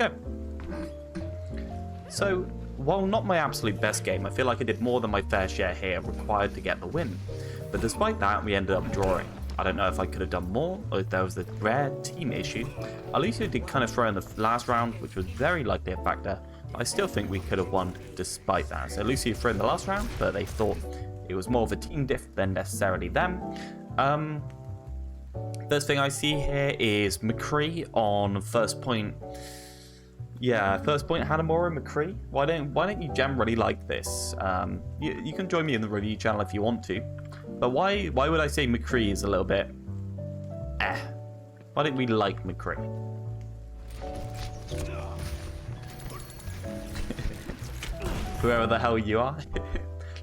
go. So, while not my absolute best game, I feel like I did more than my fair share here required to get the win. But despite that, we ended up drawing. I don't know if I could have done more, or if there was a rare team issue. Alicia did kind of throw in the last round, which was very likely a factor. But I still think we could have won despite that. So Lucy threw in the last round, but they thought it was more of a team diff than necessarily them. First thing I see here is McCree on first point. Yeah, first point Hanamura McCree. Why don't you generally like this? You can join me in the review channel if you want to. But why would I say McCree is a little bit Why don't we like McCree? Whoever the hell you are.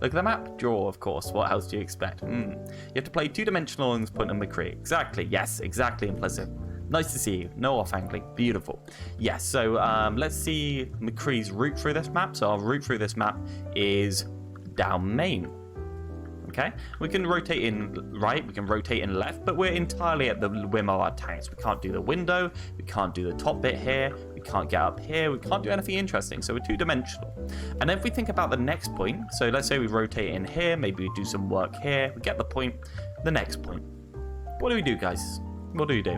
Look at the map. Draw, of course. What else do you expect? You have to play two-dimensional on this point on McCree. Exactly. Yes, exactly implicit. Nice to see you. No off-angling. Beautiful. Yes, so let's see McCree's route through this map. So our route through this map is down main. Okay, we can rotate in right, we can rotate in left, but we're entirely at the whim of our tanks. We can't do the window, we can't do the top bit here, we can't get up here, we can't do anything interesting, so we're two-dimensional. And if we think about the next point, so let's say we rotate in here, maybe we do some work here, we get the point, the next point. What do we do, guys? What do we do?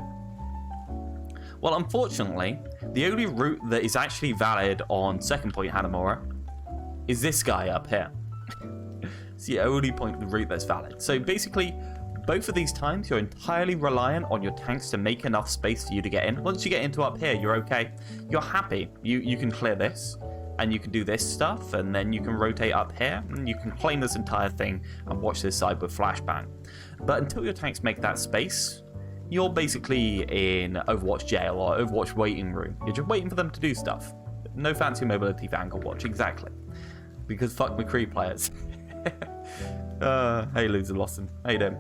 Well, unfortunately, the only route that is actually valid on second point Hanamura is this guy up here. It's the only point the route that's valid. So basically, both of these times, you're entirely reliant on your tanks to make enough space for you to get in. Once you get into up here, you're okay. You're happy. You can clear this, and you can do this stuff, and then you can rotate up here, and you can claim this entire thing and watch this side with flashbang. But until your tanks make that space, you're basically in Overwatch jail or Overwatch waiting room. You're just waiting for them to do stuff. No fancy mobility for Angle Watch, exactly. Because fuck McCree players. Hey Loser Lawson, how you doing?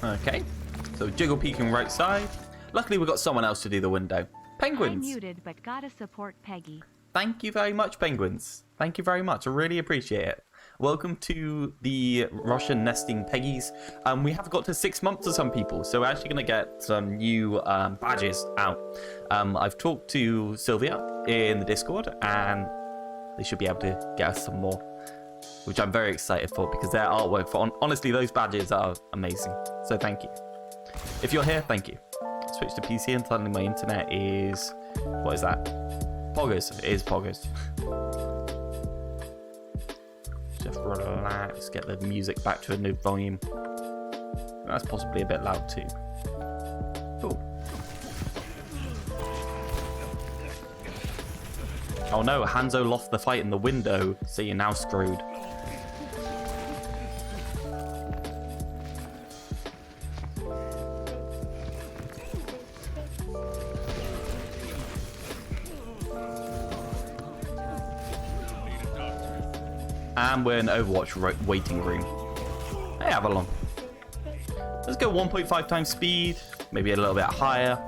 Okay, so jiggle peeking right side. Luckily we've got someone else to do the window. Penguins! I'm muted, but gotta support Peggy. Thank you very much, Penguins. Thank you very much, I really appreciate it. Welcome to the Russian nesting Peggies. We have got to 6 months for some people, so we're actually going to get some new badges out. I've talked to Sylvia in the Discord, and they should be able to get us some more, which I'm very excited for because their artwork, honestly, those badges are amazing. So thank you. If you're here, thank you. Switch to PC and suddenly my internet is... What is that? Poggers. It is Poggers. Just relax, get the music back to a new volume. That's possibly a bit loud too. Cool. Oh no, Hanzo lost the fight in the window, so you're now screwed. And we're in Overwatch waiting room. Hey, Avalon. Let's go 1.5 times speed, maybe a little bit higher,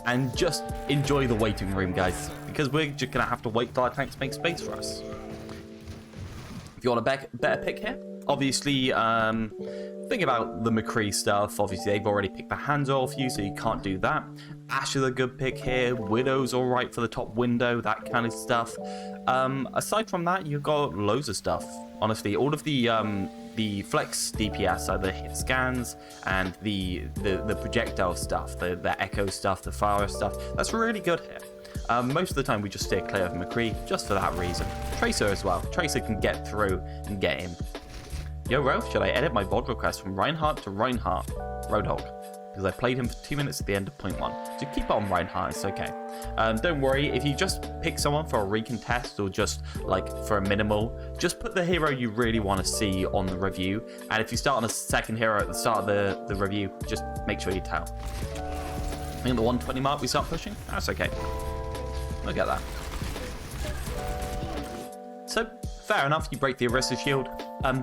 and just enjoy the waiting room, guys, because we're just going to have to wait till our tanks make space for us. If you want a better pick here, obviously, think about the McCree stuff. Obviously, they've already picked the hands off you, so you can't do that. Ashe is a good pick here. Widow's all right for the top window, that kind of stuff. Aside from that, you've got loads of stuff. Honestly, all of the flex DPS, so the hit scans and the projectile stuff, the echo stuff, the fire stuff, that's really good here. Most of the time we just steer clear of McCree just for that reason. Tracer as well. Tracer can get through and get in. Yo, Ralph, should I edit my VOD request from Reinhardt to Reinhardt? Roadhog. Because I played him for 2 minutes at the end of point 1. So keep it on Reinhardt, it's okay. Don't worry, if you just pick someone for a recontest or just like for a minimal, just put the hero you really want to see on the review. And if you start on a second hero at the start of the review, just make sure you tell. I think the 120 mark we start pushing? That's okay. Look at that. So, fair enough, you break the Orisa shield.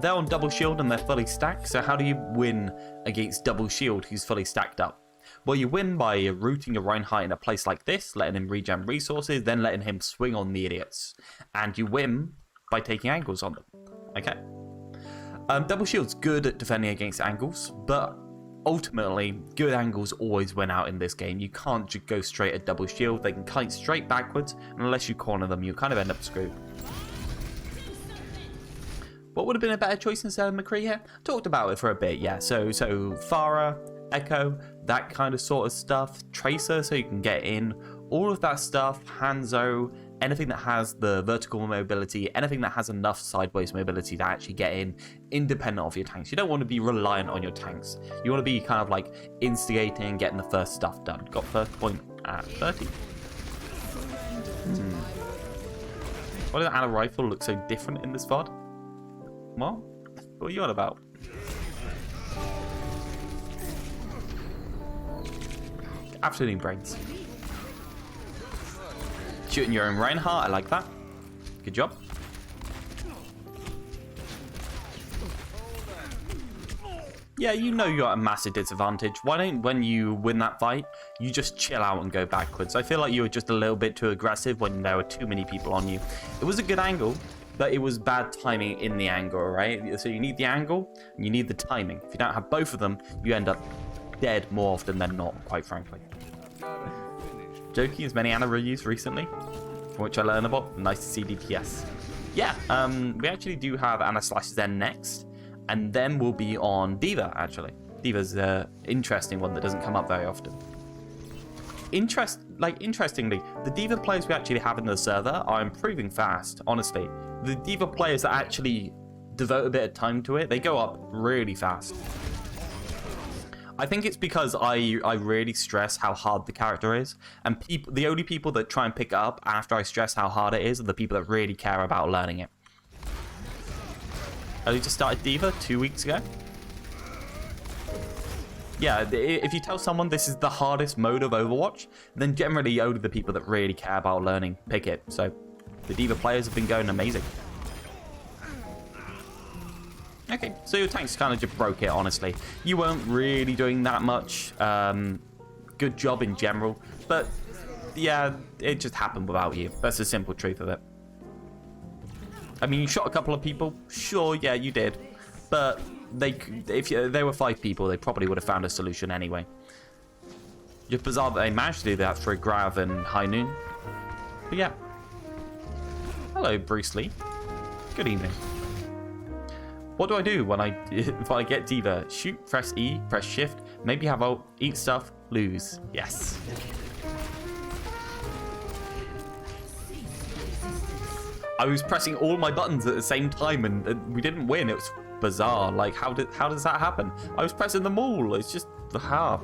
They're on double shield and they're fully stacked, so how do you win against double shield who's fully stacked up? Well, you win by rooting your Reinhardt in a place like this, letting him regen resources, then letting him swing on the idiots. And you win by taking angles on them. Okay? Double shield's good at defending against angles, but ultimately, good angles always win out in this game. You can't just go straight at double shield. They can kite straight backwards, and unless you corner them, you kind of end up screwed. What would have been a better choice instead of McCree here? Talked about it for a bit, yeah. So Pharah, Echo, that kind of sort of stuff. Tracer, so you can get in. All of that stuff. Hanzo, anything that has the vertical mobility, anything that has enough sideways mobility to actually get in, independent of your tanks. You don't want to be reliant on your tanks. You want to be kind of like instigating, getting the first stuff done. Got first point at 30. Why does a rifle look so different in this VOD? What are you on about? Afternoon brains. Shooting your own Reinhardt, I like that. Good job. Yeah, you know you're at a massive disadvantage. Why don't, when you win that fight, you just chill out and go backwards? I feel like you were just a little bit too aggressive when there were too many people on you. It was a good angle, but it was bad timing in the angle, right? So you need the angle, and you need the timing. If you don't have both of them, you end up dead more often than not, quite frankly. Joking as many Ana reviews recently, from which I learned about. Nice to see DPS. Yeah, we actually do have Ana/Zen next, and then we'll be on D.Va, actually. D.Va's an interesting one that doesn't come up very often. Interestingly, the D.Va players we actually have in the server are improving fast, honestly. The D.Va players that actually devote a bit of time to it, they go up really fast. I think it's because I really stress how hard the character is, and the only people that try and pick it up after I stress how hard it is are the people that really care about learning it. I just started D.Va 2 weeks ago. Yeah, if you tell someone this is the hardest mode of Overwatch, then generally only the people that really care about learning pick it. So the D.Va players have been going amazing. Okay, so your tanks kind of just broke it, honestly. You weren't really doing that much. Good job in general. But, yeah, it just happened without you. That's the simple truth of it. I mean, you shot a couple of people. Sure, yeah, you did. But if there were 5 people, they probably would have found a solution anyway. Just bizarre that they managed to do that for Grav and High Noon. But, yeah. Hello, Bruce Lee. Good evening. What do I do when if I get D.Va? Shoot, press E, press shift, maybe have ult, eat stuff, lose. Yes. I was pressing all my buttons at the same time and we didn't win. It was bizarre. Like, how does that happen? I was pressing them all. It's just how?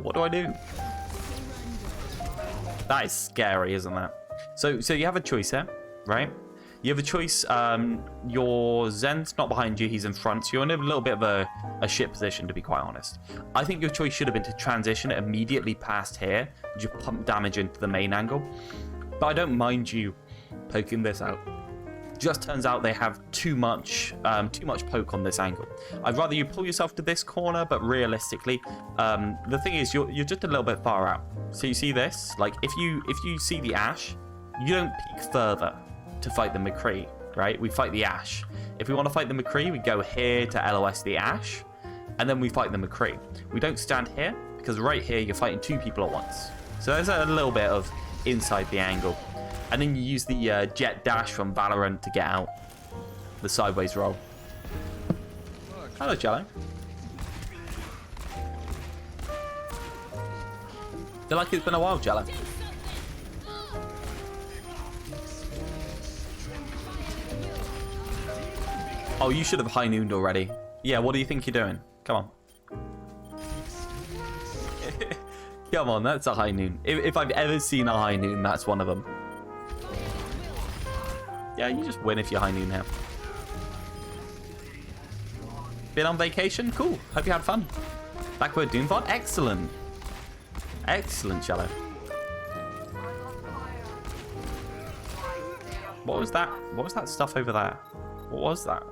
What do I do? That is scary, isn't that? So you have a choice here, right? You have a choice. Your Zen's not behind you, he's in front, so you're in a little bit of a shit position, to be quite honest. I think your choice should have been to transition it immediately past here, just pump damage into the main angle. But I don't mind you poking this out. Just turns out they have too much poke on this angle. I'd rather you pull yourself to this corner, but realistically, the thing is you're just a little bit far out. So you see this? Like if you see the Ashe, you don't peek further to fight the McCree, right? We fight the Ashe. If we want to fight the McCree, we go here to LOS the Ashe, and then we fight the McCree. We don't stand here, because right here you're fighting 2 people at once. So there's a little bit of inside the angle. And then you use the jet dash from Valorant to get out. The sideways roll. Hello, Jello. Feel like it's been a while, Jello. Oh, you should have high nooned already. Yeah, what do you think you're doing? Come on. Come on, that's a high noon. If I've ever seen a high noon, that's one of them. Yeah, you just win if you're high noon here. Been on vacation? Cool. Hope you had fun. Backward Doomfod? Excellent. Excellent, Shallow. What was that? What was that stuff over there? What was that?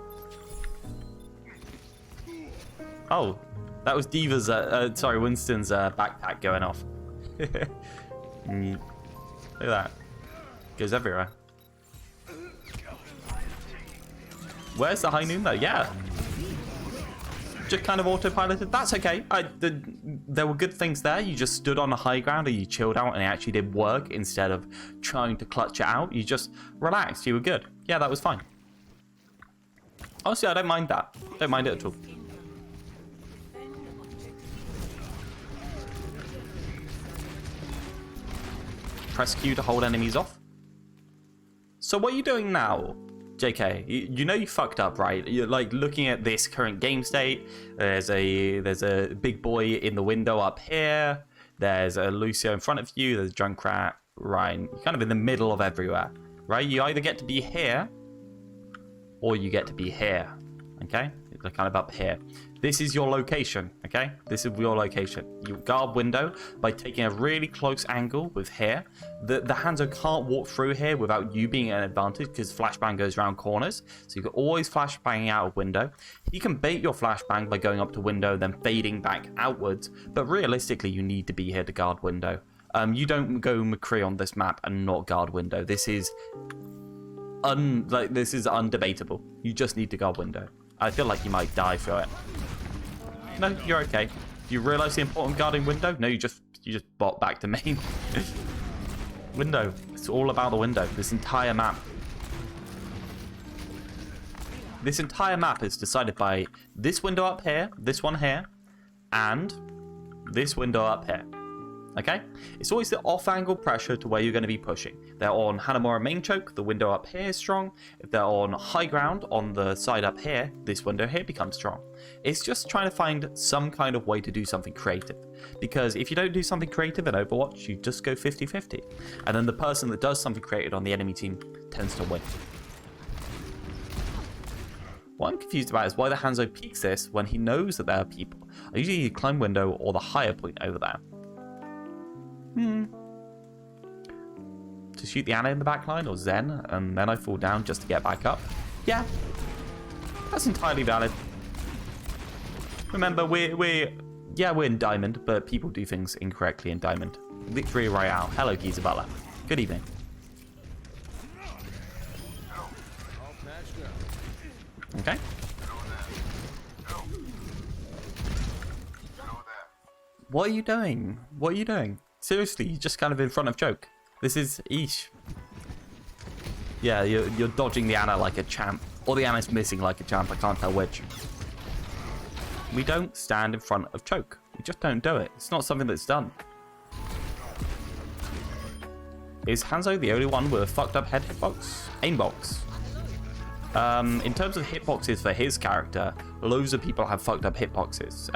Oh, that was D.Va's, sorry, Winston's backpack going off. Look at that. Goes everywhere. Where's the high noon though? Yeah. just kind of autopiloted. That's okay. There were good things there. You just stood on the high ground and you chilled out and it actually did work instead of trying to clutch it out. You just relaxed. You were good. Yeah, that was fine. Honestly, I don't mind that. Don't mind it at all. Press Q to hold enemies off. So what are you doing now, JK? You know you fucked up, right? You're like looking at this current game state. There's a big boy in the window up here. There's a Lucio in front of you. There's Junkrat, Ryan. You're kind of in the middle of everywhere, right? You either get to be here or you get to be here, okay? You're kind of up here. This is your location, okay? This is your location. You guard window by taking a really close angle with here. The Hanzo can't walk through here without you being an advantage because flashbang goes around corners. So you can always flashbang out of window. He can bait your flashbang by going up to window, then fading back outwards. But realistically, you need to be here to guard window. You don't go McCree on this map and not guard window. This is undebatable. You just need to guard window. I feel like you might die for it. No, you're okay. Do you realize the important guarding window? No, you just bot back to main. Window. It's all about the window. This entire map. This entire map is decided by this window up here, this one here, and this window up here. Okay? It's always the off-angle pressure to where you're going to be pushing. They're on Hanamura main choke, the window up here is strong. If they're on high ground, on the side up here, this window here becomes strong. It's just trying to find some kind of way to do something creative. Because if you don't do something creative in Overwatch, you just go 50-50. And then the person that does something creative on the enemy team tends to win. What I'm confused about is why the Hanzo peeks this when he knows that there are people. I usually climb window or the higher point over there. To shoot the Ana in the backline or Zen, and then I fall down just to get back up. Yeah, that's entirely valid. Remember, we're in Diamond, but people do things incorrectly in Diamond. Victory Royale. Hello, Gizabella. Good evening. Okay. What are you doing? What are you doing? Seriously, you're just kind of in front of choke. This is Ashe. Yeah, you're dodging the Ana like a champ. Or the Ana's missing like a champ, I can't tell which. We don't stand in front of choke. We just don't do it. It's not something that's done. Is Hanzo the only one with a fucked up head hitbox? Aimbox. In terms of hitboxes for his character, loads of people have fucked up hitboxes.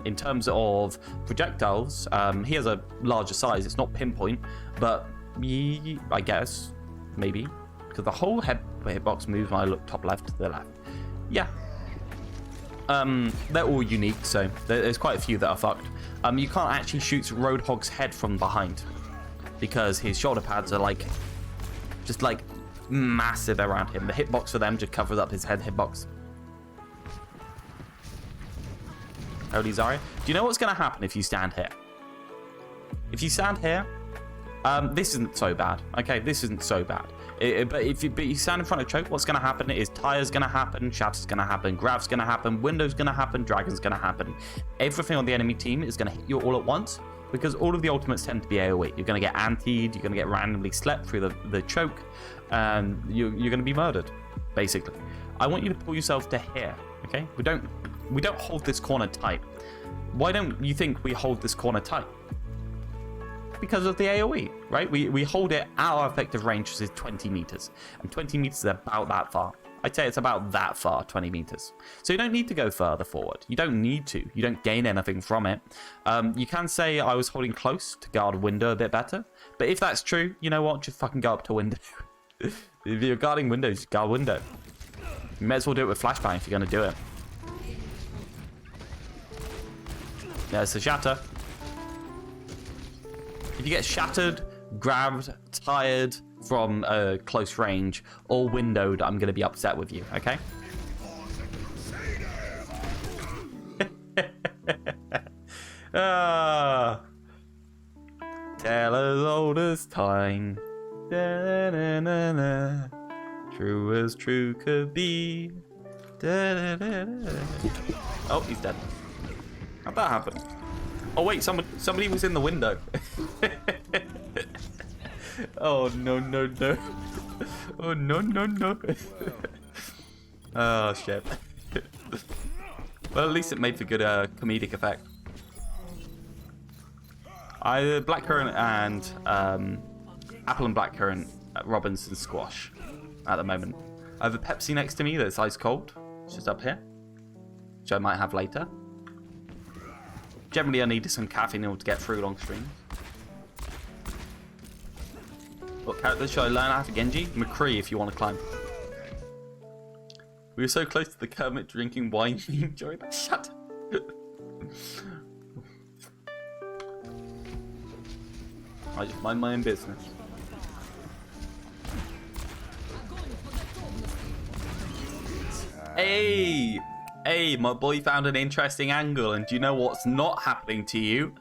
In terms of projectiles, he has a larger size. It's not pinpoint, but I guess, maybe. Because the whole hitbox moves when I look top left to the left. Yeah. They're all unique, so there's quite a few that are fucked. You can't actually shoot Roadhog's head from behind. Because his shoulder pads are just massive around him. The hitbox for them just covers up his head hitbox. Holy Zarya. Do you know what's going to happen if you stand here? If you stand here, this isn't so bad. Okay, this isn't so bad. But if you stand in front of choke, what's going to happen is tire's going to happen, shatter's going to happen, grab's going to happen, window's going to happen, dragon's going to happen. Everything on the enemy team is going to hit you all at once. Because all of the ultimates tend to be AoE. You're going to get antied, you're going to get randomly slept through the choke, and you're going to be murdered, basically. I want you to pull yourself to here, okay? We don't hold this corner tight. Why don't you think we hold this corner tight? Because of the AoE, right? We hold it, our effective range is 20 meters, and 20 meters is about that far. I'd say it's about that far, 20 meters. So you don't need to go further forward. You don't need to. You don't gain anything from it. You can say I was holding close to guard window a bit better. But if that's true, you know what? Just fucking go up to window. If you're guarding window, just guard window. You may as well do it with flashbang if you're going to do it. There's the shatter. If you get shattered, grabbed, tired from a close range or windowed, I'm going to be upset with you, okay? Tell as old as time. Da, da, da, da. True as true could be. Oh, he's dead. How'd that happen? Oh wait, somebody was in the window. Oh no no no. Oh no no no. Oh shit. Well, at least it made for good comedic effect. Blackcurrant and apple and blackcurrant Robinson squash at the moment. I have a Pepsi next to me that's ice cold. It's just up here, which I might have later. Generally, I need some caffeine in order to get through long streams. What character should I learn after Genji? McCree, if you want to climb. We were so close to the Kermit drinking wine meme during that. Shut up. I just mind my own business. Hey! Hey, my boy found an interesting angle, and do you know what's not happening to you?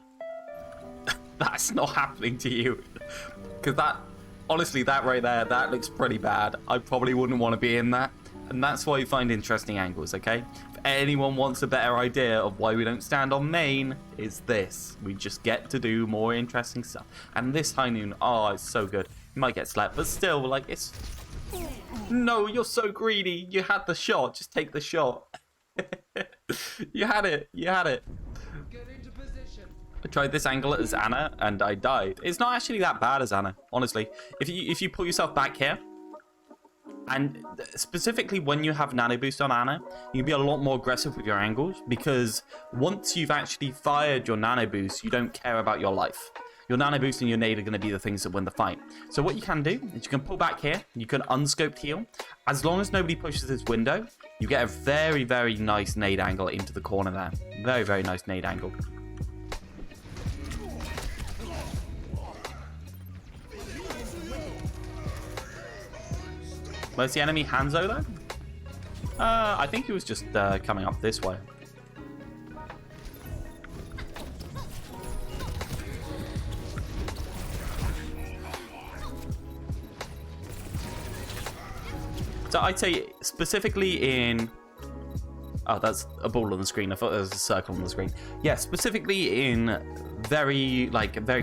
That's not happening to you. Because that, honestly, that right there, that looks pretty bad. I probably wouldn't want to be in that. And that's why you find interesting angles, okay? If anyone wants a better idea of why we don't stand on main, it's this. We just get to do more interesting stuff. And this high noon, oh, it's so good. You might get slapped, but still, like, it's... No, you're so greedy. You had the shot. Just take the shot. You had it. You had it. I tried this angle as Anna, and I died. It's not actually that bad as Anna, honestly. If you pull yourself back here, and specifically when you have nano boost on Anna, you can be a lot more aggressive with your angles, because once you've actually fired your nano boost, you don't care about your life. Your nano boost and your nade are going to be the things that win the fight. So what you can do is you can pull back here, you can unscoped heal. As long as nobody pushes this window, you get a very, very nice nade angle into the corner there. Very, very nice nade angle. Where's the enemy Hanzo though? I think he was just coming up this way. So I'd say specifically in... Oh, that's a ball on the screen. I thought there was a circle on the screen. Yeah, specifically in very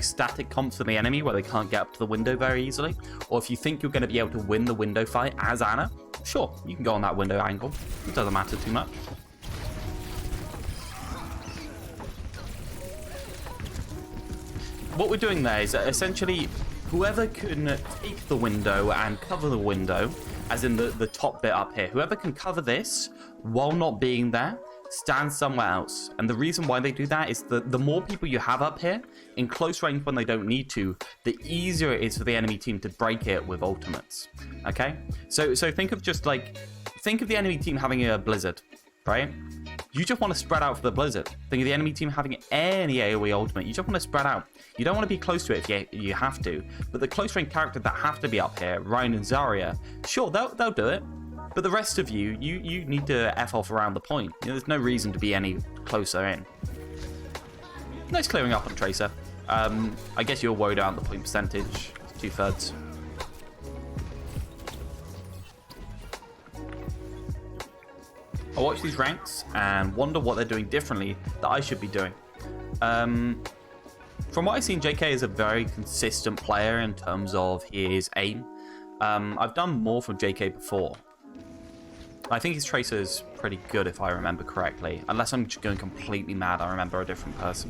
static comps for the enemy where they can't get up to the window very easily. Or if you think you're going to be able to win the window fight as Anna, sure, you can go on that window angle. It doesn't matter too much. What we're doing there is essentially whoever can take the window and cover the window, as in the top bit up here, whoever can cover this while not being there, stand somewhere else. And the reason why they do that is the more people you have up here in close range when they don't need to, the easier it is for the enemy team to break it with ultimates. Okay, so think of the enemy team having a blizzard, right? You just want to spread out for the blizzard. Think of the enemy team having any AoE ultimate. You just want to spread out. You don't want to be close to it if you have to. But the close range character that have to be up here, Ryan and Zarya, sure, they'll do it. But the rest of you need to F off around the point. You know, there's no reason to be any closer in. Nice clearing up on Tracer. I guess you're worried about the point percentage. 2/3. I watch these ranks and wonder what they're doing differently that I should be doing. From what I've seen, JK is a very consistent player in terms of his aim. I've done more from JK before. I think his Tracer is pretty good if I remember correctly. Unless I'm just going completely mad, I remember a different person.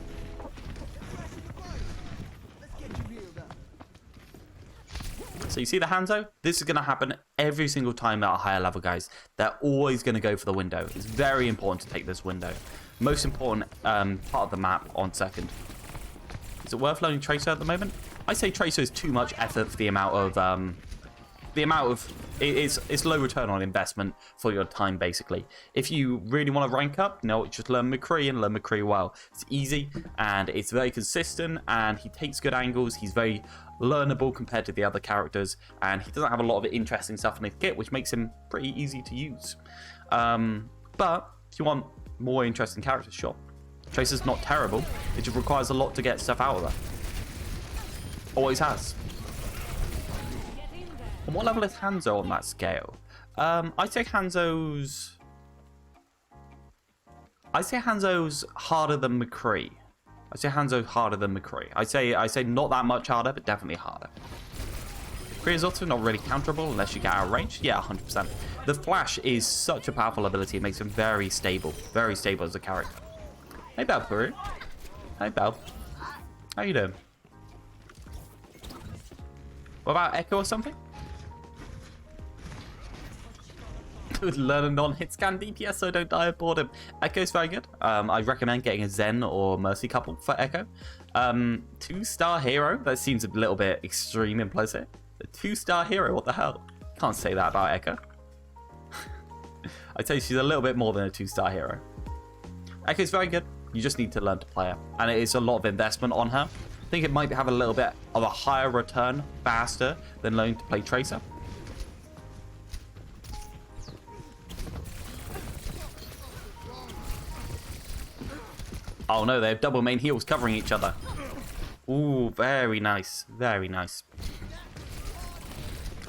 So you see the Hanzo? This is going to happen every single time at a higher level, guys. They're always going to go for the window. It's very important to take this window. Most important part of the map on second. Is it worth loading Tracer at the moment? I say Tracer is too much effort for the amount of... It's low return on investment for your time, basically. If you really want to rank up, just learn McCree and learn McCree well. It's easy and it's very consistent and he takes good angles. He's very learnable compared to the other characters and he doesn't have a lot of interesting stuff in his kit, which makes him pretty easy to use. But if you want more interesting characters, sure. Tracer's not terrible. It just requires a lot to get stuff out of there. Always has. And what level is Hanzo on that scale? I'd say Hanzo's I say Hanzo's harder than McCree. I say Hanzo's harder than McCree. I say not that much harder, but definitely harder. McCree is also not really counterable unless you get out of range. Yeah, 100%. The Flash is such a powerful ability. It makes him very stable as a character. Hey, Belle Peru. Hey, Belle. How you doing? What about Echo or something? Learn a non-hit scan DPS so don't die of boredom. Echo's very good. I recommend getting a Zen or Mercy couple for Echo. 2-star hero. That seems a little bit extreme implicit. A 2-star hero, what the hell? Can't say that about Echo. I'd say she's a little bit more than a 2-star hero. Echo's very good. You just need to learn to play her. And it is a lot of investment on her. I think it might have a little bit of a higher return faster than learning to play Tracer. Oh no, they have double main heals covering each other. Ooh, very nice. Very nice.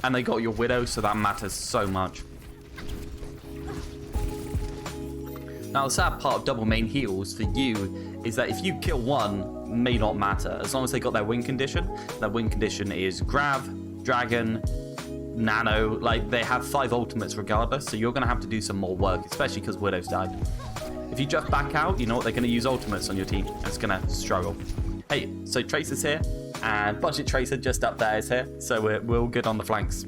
And they got your Widow, so that matters so much. Now, the sad part of double main heals for you is that if you kill one, may not matter. As long as they got their win condition. Their win condition is Grav, Dragon, Nano. Like, they have 5 ultimates regardless, so you're going to have to do some more work, especially because Widow's died. If you just back out, you know what? They're going to use ultimates on your team. And it's going to struggle. Hey, so Tracer's here. And Budget Tracer just up there is here. So we're all good on the flanks.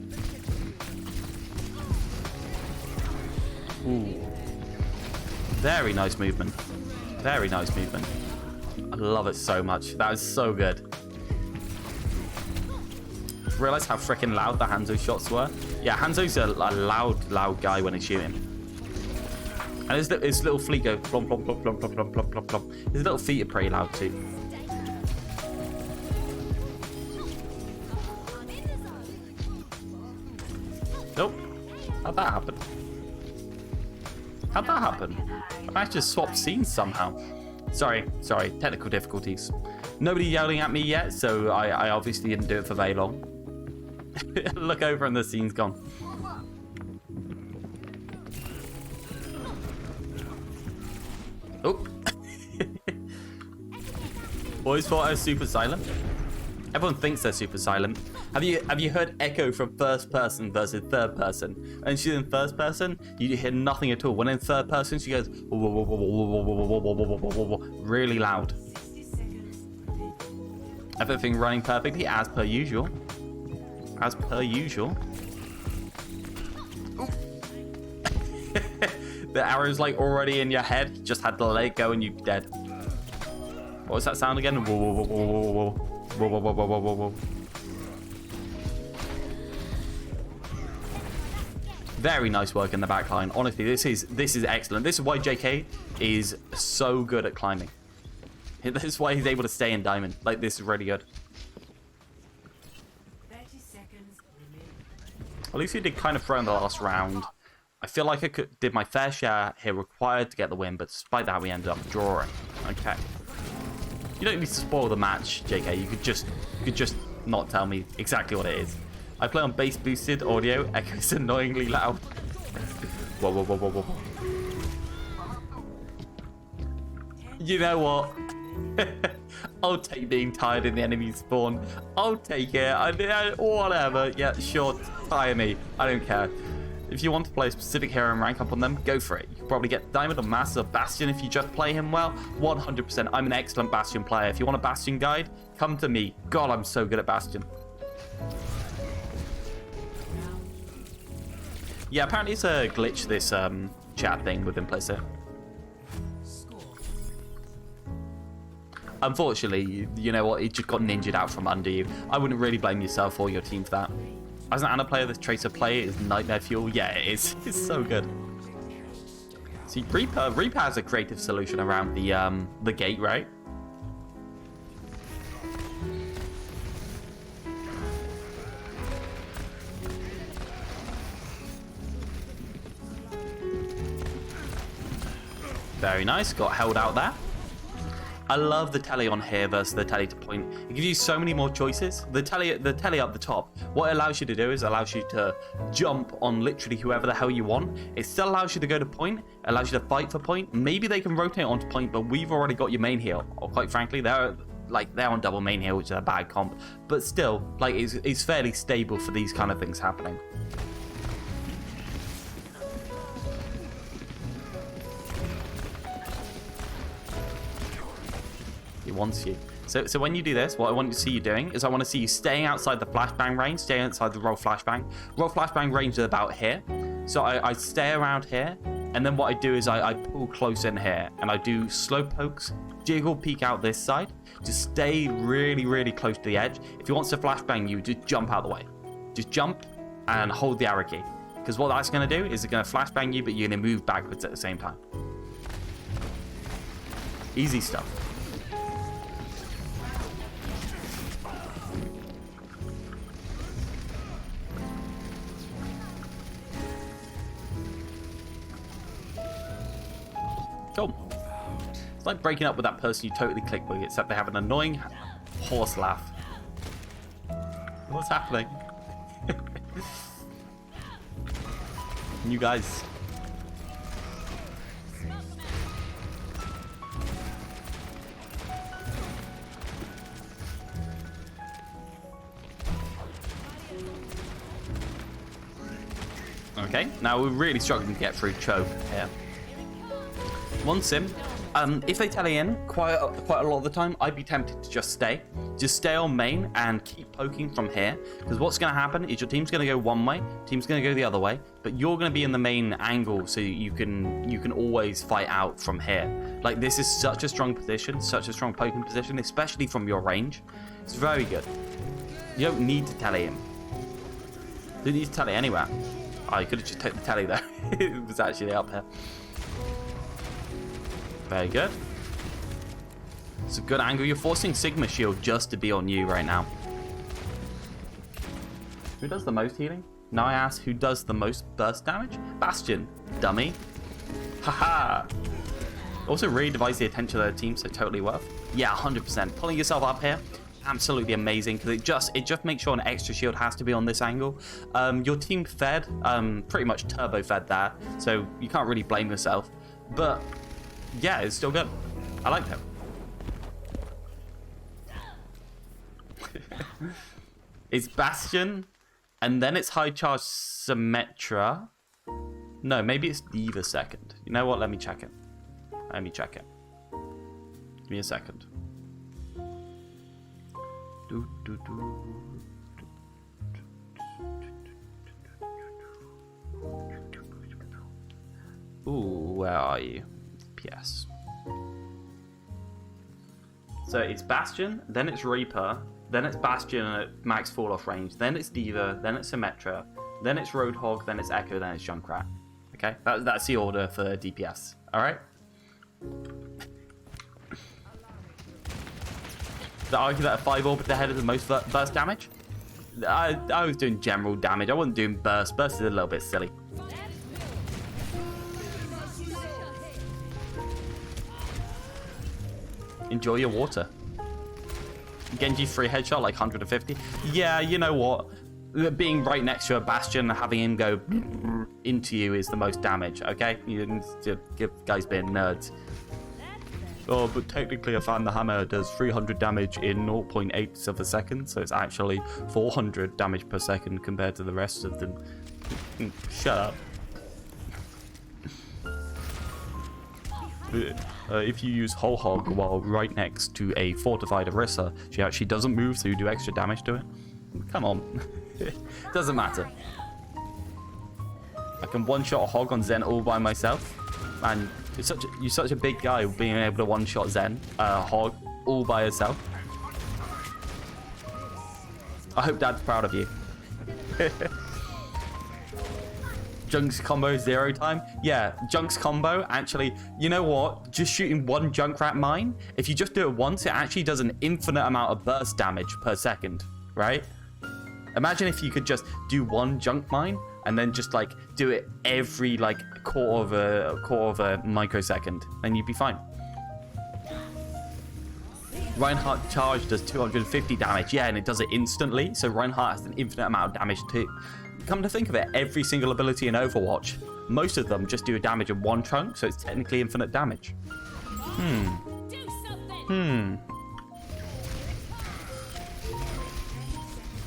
Ooh. Very nice movement. Very nice movement. I love it so much. That is so good. Realize how freaking loud the Hanzo shots were? Yeah, Hanzo's a loud guy when he's shooting. And his little fleet go plom plom plom plom plom plom plom plom plom. His little feet are pretty loud too. Nope. How'd that happen? How'd that happen? I managed to swap scenes somehow. Sorry, technical difficulties. Nobody yelling at me yet, so I obviously didn't do it for very long. Look over and the scene's gone. Oh. Always thought I was super silent. Everyone thinks they're super silent. Have you heard Echo from first person versus third person? And she's in first person, you hear nothing at all. When in third person, she goes really loud. Everything running perfectly as per usual. As per usual. The arrow's like already in your head. You just had to let it go and you're dead. What was that sound again? Whoa, whoa, whoa, whoa, whoa, whoa. Whoa, whoa, whoa, whoa, whoa, whoa. Very nice work in the back line. Honestly, this is excellent. This is why JK is so good at climbing. This is why he's able to stay in diamond. Like, this is really good. 30 seconds remaining. At least he did kind of throw in the last round. I feel like I did my fair share here required to get the win, but despite that, we ended up drawing. Okay. You don't need to spoil the match, JK. You could just not tell me exactly what it is. I play on bass boosted audio. Echo's annoyingly loud. Whoa, whoa, whoa, whoa, whoa. You know what? I'll take being tired in the enemy spawn. I'll take it. Whatever. Yeah, sure. Tire me. I don't care. If you want to play a specific hero and rank up on them, go for it. You can probably get Diamond or Master or Bastion if you just play him well. 100%. I'm an excellent Bastion player. If you want a Bastion guide, come to me. God, I'm so good at Bastion. Yeah, apparently it's a glitch, this chat thing with implicit. Unfortunately, you know what? It just got ninja'd out from under you. I wouldn't really blame yourself or your team for that. As an Ana player, this Tracer play is nightmare fuel. Yeah, it is. It's so good. See, Reaper has a creative solution around the gate, right? Very nice. Got held out there. I love the tele on here versus the tele to point. It gives you so many more choices. The tele up the top, what it allows you to do is it allows you to jump on literally whoever the hell you want. It still allows you to go to point, it allows you to fight for point. Maybe they can rotate onto point, but we've already got your main heal. Or quite frankly, they're on double main heal, which is a bad comp. But still, like, it's fairly stable for these kind of things happening. He wants you. So when you do this, what I want to see you doing is I want to see you staying outside the flashbang range, staying outside the roll flashbang. Roll flashbang range is about here. So I stay around here, and then what I do is I pull close in here, and I do slow pokes, jiggle, peek out this side. Just stay really, really close to the edge. If he wants to flashbang you, just jump out of the way. Just jump and hold the arrow key. Because what that's going to do is it's going to flashbang you, but you're going to move backwards at the same time. Easy stuff. Cool. It's like breaking up with that person you totally click with, except they have an annoying horse laugh. What's happening? You guys. Okay, now we're really struggling to get through choke here. One sim. If they tele in quite a lot of the time, I'd be tempted to just stay. Just stay on main and keep poking from here. Because what's going to happen is your team's going to go one way, team's going to go the other way, but you're going to be in the main angle, so you can always fight out from here. Like, this is such a strong position, such a strong poking position, especially from your range. It's very good. You don't need to tele him. You don't need to tele anywhere. Oh, you could have just taken the tele though. It was actually up here. Very good. It's a good angle. You're forcing Sigma Shield just to be on you right now. Who does the most healing? Now I ask, who does the most burst damage? Bastion. Dummy. Haha. Also really divides the attention of their team, so totally worth. Yeah, 100%. Pulling yourself up here, absolutely amazing, because it just makes sure an extra shield has to be on this angle. Your team fed, pretty much turbo fed there, so you can't really blame yourself. But yeah, it's still good. I like that. It's Bastion, and then it's High Charge Symmetra. No, maybe it's Diva second. You know what? Let me check it. Let me check it. Give me a second. Ooh, where are you? PS. So it's Bastion, then it's Reaper, then it's Bastion at max fall off range, then it's Diva, then it's Symmetra, then it's Roadhog, then it's Echo, then it's Junkrat. Okay, that's the order for DPS. All right. To argue that a 5 orbit ahead is the most burst damage? I was doing general damage. I wasn't doing burst. Burst is a little bit silly. Enjoy your water. Genji free headshot like 150. Yeah, you know what? Being right next to a Bastion and having him go into you is the most damage, okay? You guys being nerds. Oh, but technically a Fan the Hammer does 300 damage in 0.8 of a second, so it's actually 400 damage per second compared to the rest of them. Shut up. If you use Whole Hog while right next to a fortified Orisa, she actually doesn't move, so you do extra damage to it. Come on. Doesn't matter. I can one-shot a Hog on Zen all by myself. Man, you're such a big guy being able to one-shot Zen, Hog, all by yourself. I hope Dad's proud of you. Junk's combo 0 time? Yeah, Junk's combo, actually, you know what? Just shooting one Junkrat mine, if you just do it once, it actually does an infinite amount of burst damage per second, right? Imagine if you could just do one junk mine and then just like do it every like quarter of a microsecond, then you'd be fine. Reinhardt charge does 250 damage, yeah, and it does it instantly, so Reinhardt has an infinite amount of damage too. Come to think of it, every single ability in Overwatch, most of them just do a damage in one chunk, so it's technically infinite damage.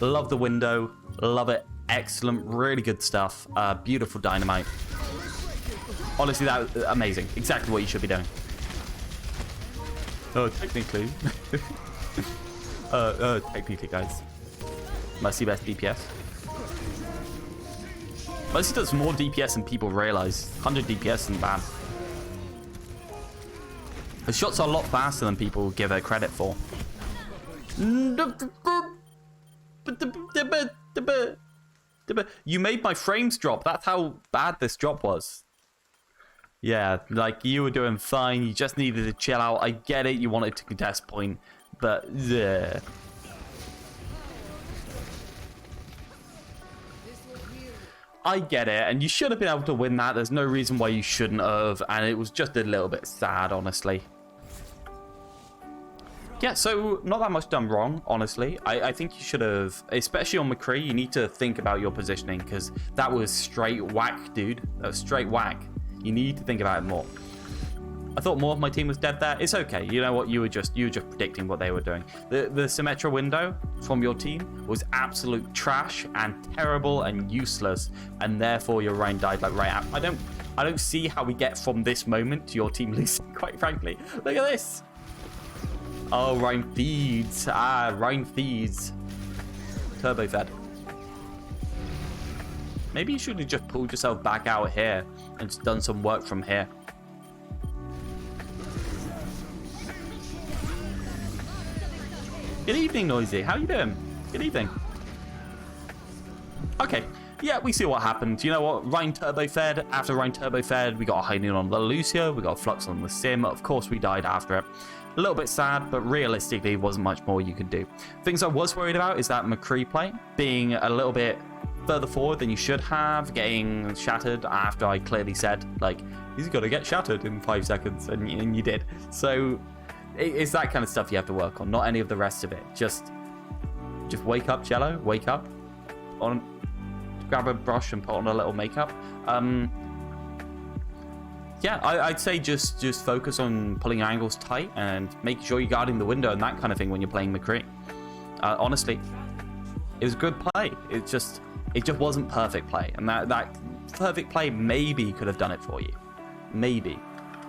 Love the window, love it, excellent, really good stuff, beautiful dynamite. Honestly, that was amazing, exactly what you should be doing. Oh, technically. Technically, guys. Mercy best DPS. Mercy does more DPS than people realize. 100 DPS isn't bad. The shots are a lot faster than people give her credit for. You made my frames drop. That's how bad this drop was. Yeah, like, you were doing fine. You just needed to chill out. I get it. You wanted to contest point. But, yeah. I get it. And you should have been able to win that. There's no reason why you shouldn't have. And it was just a little bit sad, honestly. Yeah, so not that much done wrong, honestly. I think you should have, especially on McCree, you need to think about your positioning, because that was straight whack, dude. That was straight whack. You need to think about it more. I thought more of my team was dead there. It's okay. You know what? You were just predicting what they were doing. The Symmetra window from your team was absolute trash and terrible and useless, and therefore your Ryan died like right out. I don't see how we get from this moment to your team losing, quite frankly. Look at this. Oh, Ryan feeds. Ryan feeds. Turbo fed. Maybe you should have just pulled yourself back out here and just done some work from here. Good evening, Noisy. How you doing? Good evening. Okay. Yeah, we see what happened. You know what? Ryan turbo fed. After Ryan turbo fed, we got a high noon on the Lucio. We got a Flux on the Sim. Of course, we died after it. A little bit sad, but realistically, wasn't much more you could do. Things I was worried about is that McCree play being a little bit further forward than you should have, getting shattered after I clearly said, like, he's got to get shattered in 5 seconds, and you did. So it's that kind of stuff you have to work on, not any of the rest of it. Just wake up, Jello, wake up. Grab a brush and put on a little makeup. Yeah, I'd say just focus on pulling your angles tight and making sure you're guarding the window and that kind of thing when you're playing McCree. Honestly, it was good play. It just wasn't perfect play, and that perfect play maybe could have done it for you. Maybe.